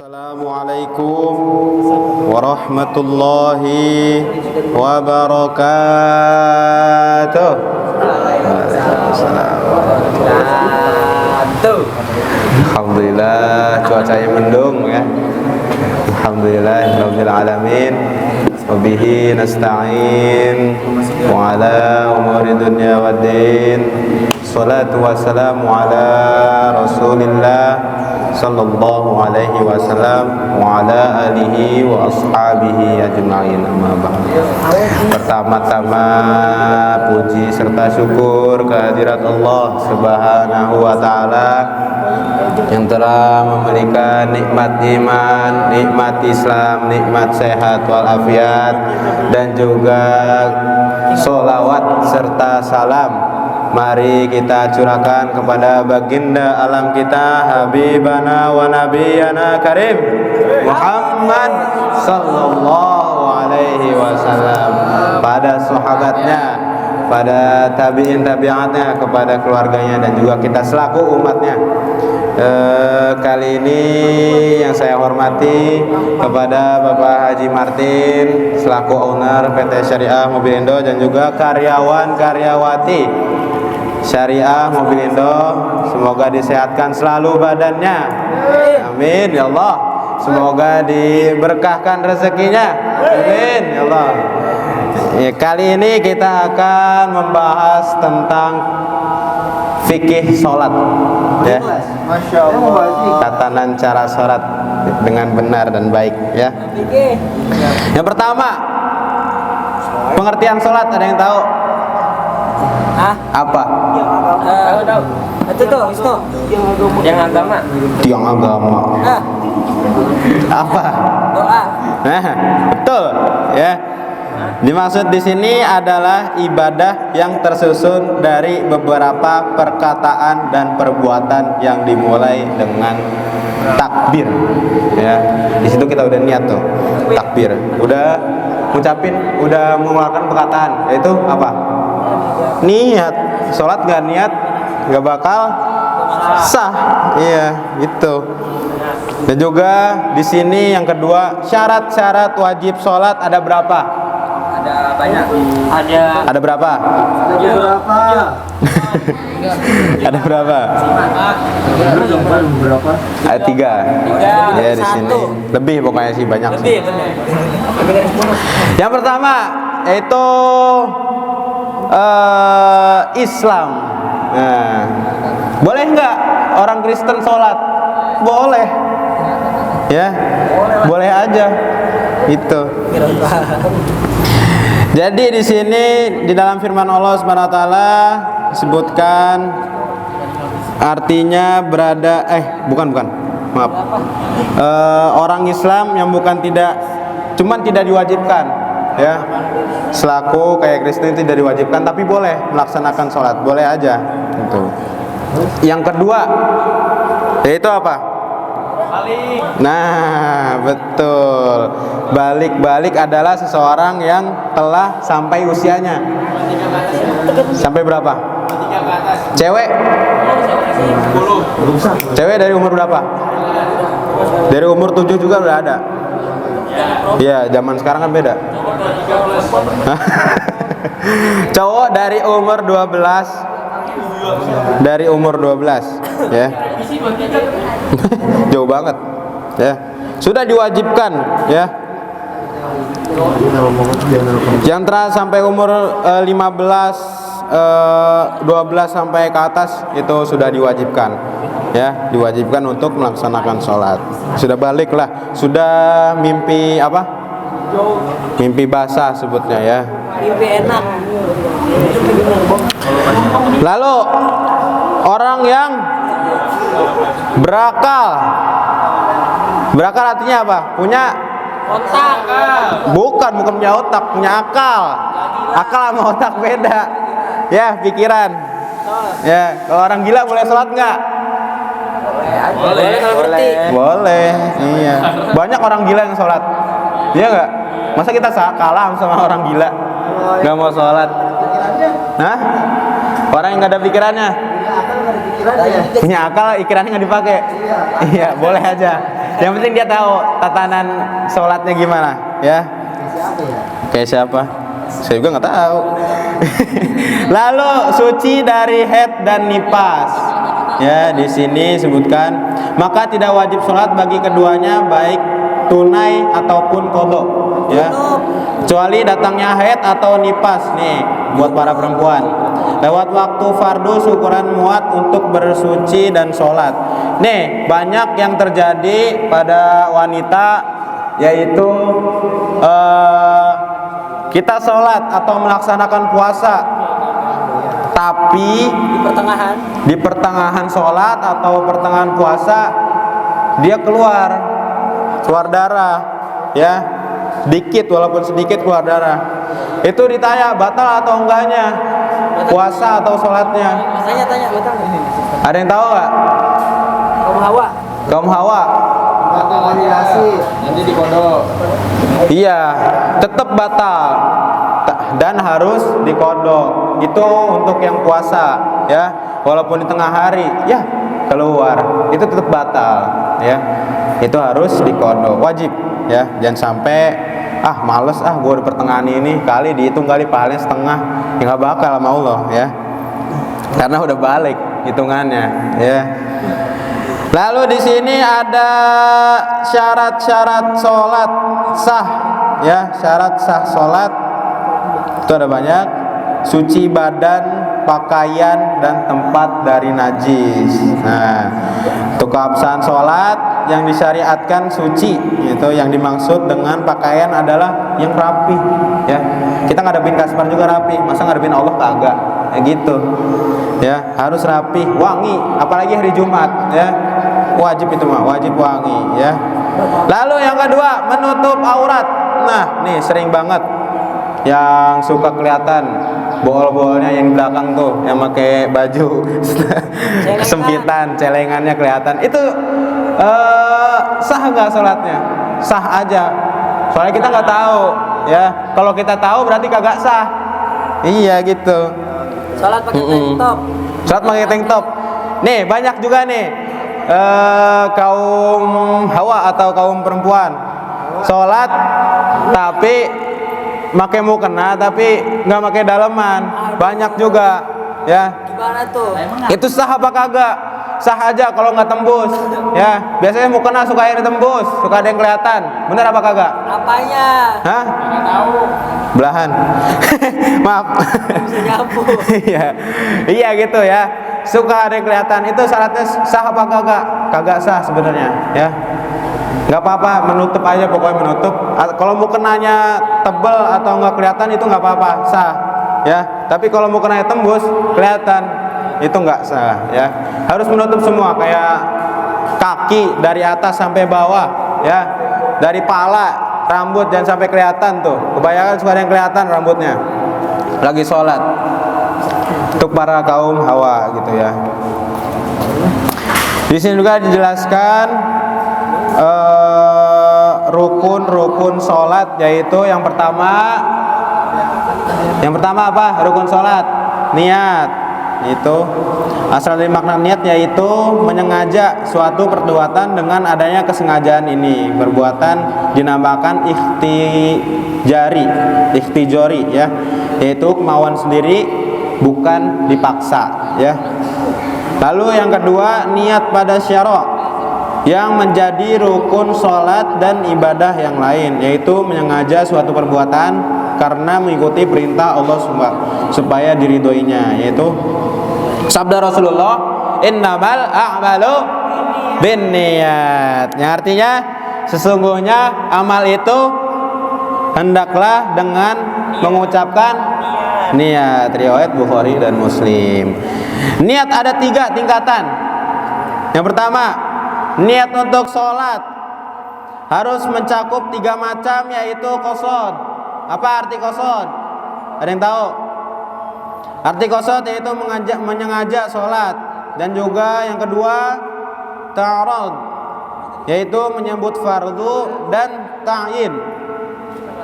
Assalamualaikum warahmatullahi wabarakatuh. Alhamdulillah cuacanya mendung ya. Alhamdulillahirabbil alamin. Wabihi nasta'in wa ala umuri dunya waddin. Salatu wassalamu ala Rasulillah sallallahu alaihi wasallam wa ala alihi wa ashabihi ajma'in, amma ba'd. Pertama-tama puji serta syukur kehadirat Allah Subhanahu wa taala yang telah memberikan nikmat iman, nikmat Islam, nikmat sehat walafiat, dan juga sholawat serta salam mari kita curahkan kepada baginda alam kita, habibana wa nabiyana karim Muhammad sallallahu alaihi wasallam, pada sahabatnya, pada tabi'in tabi'atnya, kepada keluarganya, dan juga kita selaku umatnya. Kali ini yang saya hormati kepada Bapak Haji Martin selaku owner PT Syariah Mobilindo, dan juga karyawan-karyawati Syariah Mobilindo, semoga disehatkan selalu badannya, amin ya Allah. Semoga diberkahkan rezekinya, amin ya Allah. Ya, kali ini kita akan membahas tentang fikih sholat, ya. Masya Allah. Tatanan cara sholat dengan benar dan baik, ya. Yang pertama, pengertian sholat, ada yang tahu? Apa? Itu tuh, Wisnu. Yang agama. Tiang agama. Apa? Doa. Nah, betul, ya. Dimaksud di sini adalah ibadah yang tersusun dari beberapa perkataan dan perbuatan yang dimulai dengan takbir. Ya, di situ kita udah niat tuh, takbir. Udah ngucapin, udah mengeluarkan perkataan. Yaitu apa? Niat. Sholat gak niat gak bakal sah. Iya, gitu. Dan juga di sini yang kedua, syarat-syarat wajib sholat ada berapa? Ada banyak. Ada berapa? Ada berapa? Ada 3. Ya, di sini lebih, pokoknya sih banyak sih. Yang pertama yaitu Islam. Nah, boleh nggak orang Kristen sholat? Boleh. Ya, boleh aja. Itu. Jadi di sini di dalam firman Allah Subhanahu wa taala disebutkan artinya berada bukan. Maaf. Orang Islam yang cuman tidak diwajibkan, ya. Selaku kayak Kristen tidak diwajibkan, tapi boleh melaksanakan sholat, boleh aja. Gitu. Yang kedua yaitu apa? Balik. Nah, betul. Balik adalah seseorang yang telah sampai usianya. Sampai berapa? Cewek? 10. Cewek dari umur berapa? Dari umur 7 juga udah ada. Ya, zaman sekarang kan beda. Cowok dari umur 12. Dari umur 12, ya. Jauh banget, ya. Sudah diwajibkan, ya. Yang terakhir sampai umur 15, 12 sampai ke atas itu sudah diwajibkan, ya. Diwajibkan untuk melaksanakan sholat. Sudah balik lah, sudah mimpi apa? Mimpi basah sebutnya, ya. Mimpi enak. Lalu orang yang berakal. Berakal artinya apa? Punya otak. Bukan punya otak, punya akal. Akal sama otak beda. Ya, pikiran. Ya, kalau orang gila boleh sholat nggak? Boleh. Iya. Banyak orang gila yang sholat. Iya nggak? Masa kita kalah sama orang gila? Nggak mau sholat? Hah? Orang yang nggak ada pikirannya? Punya akal, pikirannya nggak dipakai. Iya, boleh aja. Yang penting dia tahu tatanan sholatnya gimana, ya. Kayak siapa? Saya juga nggak tahu. Lalu suci dari haid dan nifas. Ya, di sini sebutkan maka tidak wajib sholat bagi keduanya baik tunai ataupun qadha, ya. Kecuali datangnya haid atau nifas nih buat para perempuan. Lewat waktu fardu syukuran muat untuk bersuci dan sholat. Nih banyak yang terjadi pada wanita yaitu kita sholat atau melaksanakan puasa tapi di pertengahan sholat atau pertengahan puasa dia keluar darah, ya, dikit walaupun sedikit keluar darah. Itu ditanya batal atau enggaknya puasa atau sholatnya. Tanya batal. Ada yang tahu nggak? Kaum Hawa. Nanti dikodok. Iya, tetap batal dan harus dikodok. Itu untuk yang puasa, ya. Walaupun di tengah hari, ya keluar, itu tetap batal, ya. Itu harus dikodok, wajib, ya. Jangan sampai males gue di pertengahan ini, kali dihitung kali pahalanya setengah, ya nggak bakal sama Allah, ya. Karena udah balik hitungannya, ya. Lalu di sini ada syarat-syarat sholat sah, ya. Syarat sah sholat itu ada banyak: suci badan, pakaian, dan tempat dari najis. Nah, untuk keabsahan sholat yang disyariatkan suci, itu yang dimaksud dengan pakaian adalah yang rapi, ya. Kita ngadepin kasar juga rapi, masa ngadepin Allah kagak, ya gitu, ya. Harus rapi, wangi, apalagi hari Jumat, ya. Wajib itu mah, wajib wangi, ya. Lalu yang kedua, menutup aurat. Nah, nih sering banget yang suka kelihatan bool-boolnya yang di belakang tuh, yang pakai baju kesempitan, celengannya kelihatan. Itu sah nggak sholatnya? Sah aja. Soalnya kita nggak tahu, ya. Kalau kita tahu berarti kagak sah. Iya gitu. Sholat pakai tank top. Sholat pakai tank top. Nih banyak juga nih kaum Hawa atau kaum perempuan sholat tapi pakai mukena tapi nggak pakai daleman, banyak juga, ya. Gimana tuh? Itu sah apa kagak? Sah aja kalau nggak tembus, ya. Biasanya mukena suka air tembus, suka ada yang kelihatan. Bener apa kagak? Apanya? Hah? Nggak tahu. Belahan. Maaf. Bisa nyapu. Iya gitu, ya. Suka ada yang kelihatan, itu syaratnya sah apa kagak? Kagak sah sebenarnya, ya. Nggak apa-apa, menutup aja, pokoknya menutup. Kalau mukenanya tebel atau nggak kelihatan itu nggak apa-apa, sah, ya. Tapi kalau mukenanya tembus kelihatan, itu nggak sah, ya. Harus menutup semua, kayak kaki dari atas sampai bawah, ya. Dari pala, rambut jangan sampai kelihatan tuh. Kebanyakan suka ada yang kelihatan rambutnya lagi sholat. Untuk para kaum Hawa gitu, ya. Di sini juga dijelaskan rukun-rukun sholat, yaitu yang pertama apa? Rukun sholat niat. Itu asal dari makna niat yaitu menyengaja suatu perbuatan dengan adanya kesengajaan ini. Perbuatan dinamakan ikhtijori, ya, yaitu kemauan sendiri, bukan dipaksa, ya. Lalu yang kedua, niat pada syara' yang menjadi rukun sholat dan ibadah yang lain, yaitu menyengaja suatu perbuatan karena mengikuti perintah Allah supaya diridhoinya, yaitu sabda Rasulullah, innamal a'malu binniyat, yang artinya sesungguhnya amal itu hendaklah dengan mengucapkan niat. Riwayat Bukhari dan Muslim. Niat ada 3 tingkatan. Yang pertama, niat untuk sholat harus mencakup 3 macam, yaitu qasad. Apa arti qasad? Ada yang tahu? Arti qasad yaitu menyengaja sholat. Dan juga yang kedua, ta'arud, yaitu menyebut fardu, dan ta'yin,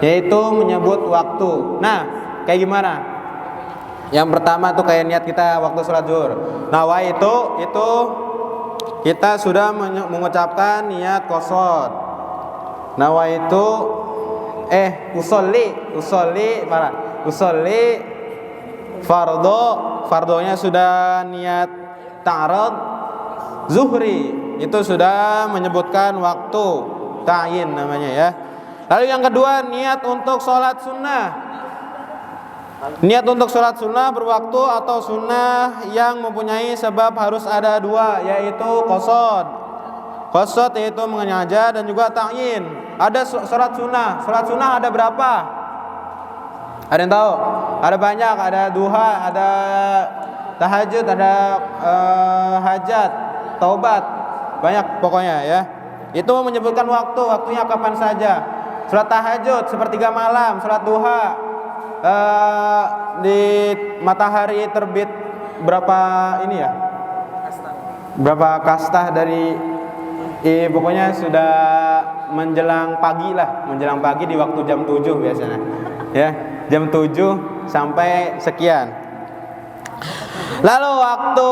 yaitu menyebut waktu. Nah, kayak gimana? Yang pertama tuh kayak niat kita waktu sholat zuhur. Nawa itu kita sudah mengucapkan niat qasad. Nawaitu usolli fardonya sudah niat ta'arud. Zuhri itu sudah menyebutkan waktu ta'yin namanya ya. Lalu yang kedua niat untuk sholat sunnah. Niat untuk sholat sunnah berwaktu atau sunnah yang mempunyai sebab harus ada dua, yaitu qasad. Qasad yaitu mengenyaja dan juga ta'yin. Ada sholat sunnah. Sholat sunnah ada berapa? Ada yang tahu? Ada banyak. Ada duha, ada tahajud, ada hajat, taubat. Banyak pokoknya ya. Itu menyebutkan waktunya kapan saja. Sholat tahajud sepertiga malam, sholat duha di matahari terbit berapa ini ya? Berapa kastah dari pokoknya sudah menjelang pagi lah, menjelang pagi di waktu jam 7 biasanya. Ya, jam 7 sampai sekian. Lalu waktu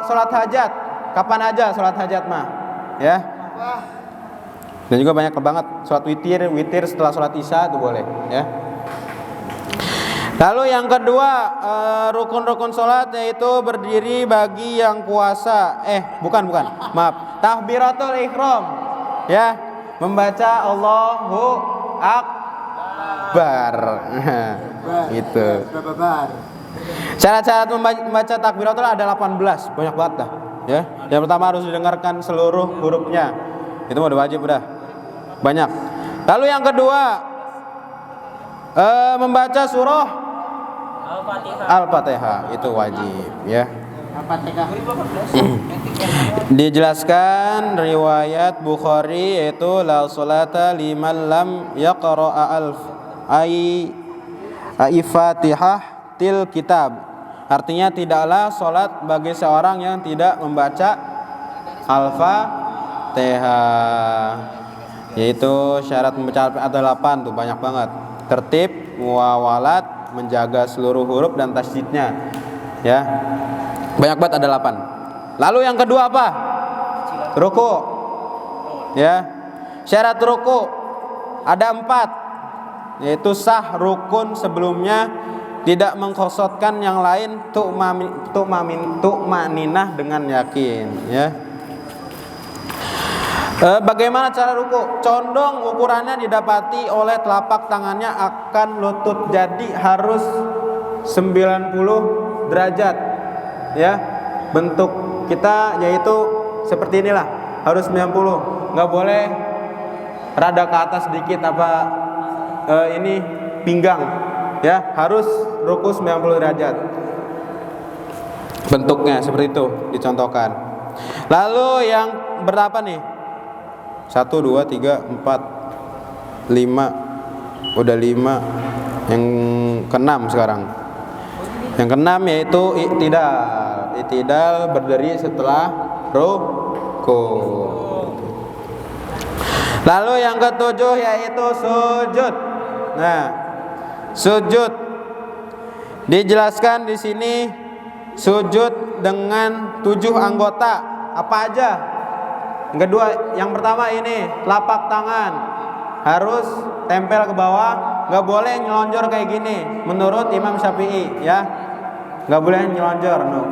sholat hajat, kapan aja sholat hajat mah? Ya. Dan juga banyak banget sholat witir setelah sholat isya itu boleh ya. Lalu yang kedua rukun-rukun sholat yaitu berdiri bagi yang puasa. Bukan maaf, takbiratul ihram ya, membaca Allahu Akbar. Itu syarat-syarat membaca takbiratul ada 18, banyak banget dah ya. Yang pertama harus didengarkan seluruh hurufnya, itu udah wajib udah banyak. Lalu yang kedua membaca surah Al-Fatihah itu wajib ya. Dijelaskan riwayat Bukhari yaitu la sholata liman lam yaqra'a al-Fatihah til kitab. Artinya tidaklah sholat bagi seorang yang tidak membaca Al-Fatihah. Yaitu syarat membaca ada 8 tuh, banyak banget. Tertib, muawalat, menjaga seluruh huruf dan tasydidnya. Ya. Banyak banget ada 8. Lalu yang kedua apa? Ruku. Ya. Syarat ruku ada 4. Yaitu sah rukun sebelumnya, tidak mengqasatkan yang lain, tu'maninah dengan yakin, ya. Bagaimana cara ruku? Condong ukurannya didapati oleh telapak tangannya akan lutut. Jadi harus 90 derajat. Ya. Bentuk kita yaitu seperti inilah. Harus 90. Enggak boleh rada ke atas sedikit ini pinggang. Ya, harus ruku 90 derajat. Bentuknya seperti itu dicontohkan. Lalu yang berapa nih? 1, 2, 3, 4, 5. Udah 5. Yang ke-6 sekarang. Yang ke-6 yaitu i'tidal. I'tidal berdiri setelah ruku. Lalu yang ke-7 yaitu sujud. Nah, sujud dijelaskan di sini sujud dengan 7 anggota. Apa aja? Yang kedua, yang pertama ini telapak tangan harus tempel ke bawah, nggak boleh nyelonjor kayak gini. Menurut Imam Syafi'i, ya, nggak boleh nyelonjor. No.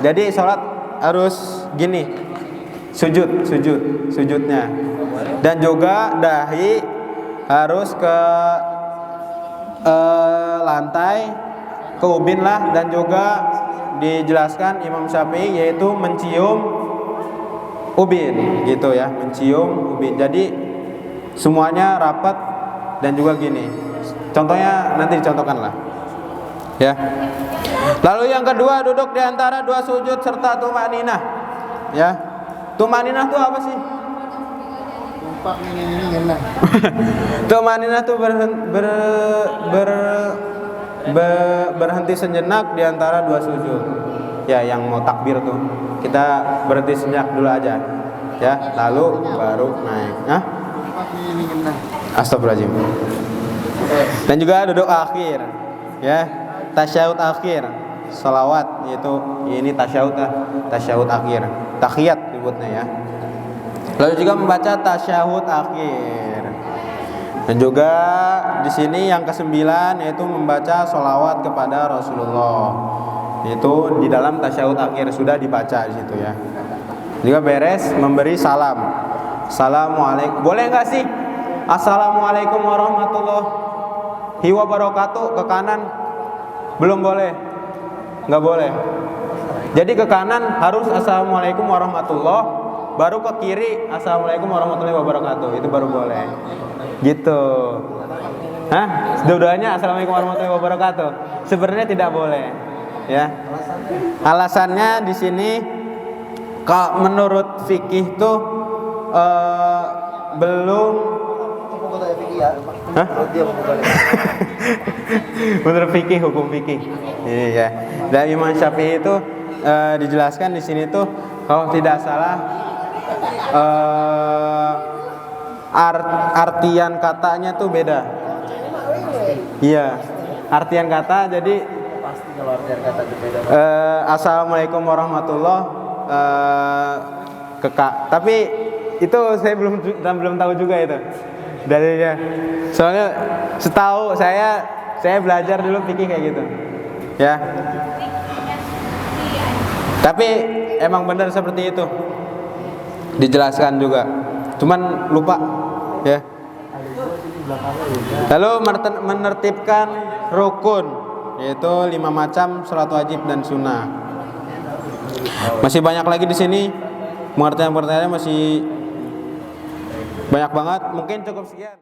Jadi sholat harus gini, sujudnya, dan juga dahi harus ke lantai, ke ubin lah, dan juga dijelaskan Imam Syafi'i yaitu mencium ubin gitu ya, mencium ubin. Jadi semuanya rapat dan juga gini. Contohnya nanti dicontohkan lah. Ya. Lalu yang kedua duduk di antara 2 sujud serta tumaninah. Ya. Tumaninah itu apa sih? Tumaninah itu berhenti sejenak di antara 2 sujud. Ya, yang mau takbir tuh kita berhenti sejenak dulu aja, ya, lalu baru naik. Astagfirullahaladzim. Dan juga duduk akhir, ya, tasyahud akhir. salawat, yaitu ini tasyahud akhir, tahiyat disebutnya ya. Lalu juga membaca tasyahud akhir. Dan juga di sini yang kesembilan yaitu membaca sholawat kepada Rasulullah. Itu di dalam tasyahud akhir sudah dibaca di situ ya. Juga beres memberi salam. Assalamualaikum. Boleh nggak sih? Assalamualaikum warahmatullahi wabarakatuh ke kanan? Belum boleh. Nggak boleh. Jadi ke kanan harus assalamualaikum warahmatullahi, baru ke kiri assalamualaikum warahmatullahi wabarakatuh. Itu baru boleh. Gitu. Hah? Dua-duanya assalamualaikum warahmatullahi wabarakatuh. Sebenarnya tidak boleh. Ya. Alasannya di sini kalau menurut fikih tuh belum. Hah? Menurut fikih, hukum fikih. Iya. Dan Imam Syafi'i itu dijelaskan di sini tuh kalau tidak salah artian katanya tuh beda. Iya. Artian kata jadi Pasti kalau artian kata itu beda. assalamualaikum warahmatullahi tapi itu saya belum tahu juga itu dalilnya. Soalnya setahu saya belajar dulu fikih kayak gitu. Ya. Tapi emang benar seperti itu. Dijelaskan juga. Cuman lupa ya. Lalu menertibkan rukun, yaitu 5 macam salat wajib dan sunnah. Masih banyak lagi di sini. Pengertian-pengertiannya masih banyak banget. Mungkin cukup sekian.